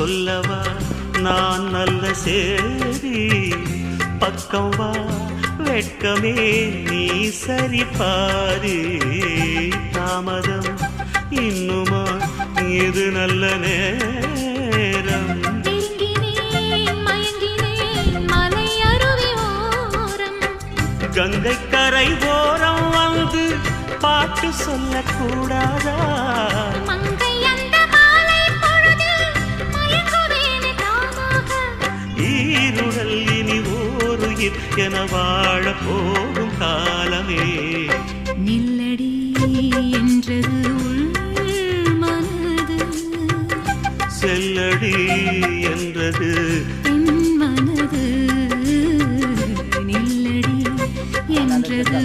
சொல்லவா நான் நல்ல சேரி பக்கம் வா வெட்கமே நீ சரி பாரு தாமதம் இன்னுமா இது நல்ல நேரம் கங்கை கரை ஓரம் வந்து பாட்டு சொல்லக்கூடாதா ஈருடல் இனி ஓருயிர் என வாழ போகும் காலமே நில்லடி என்றது மனது செல்லடி என்றது மனது நில்லடி என்றது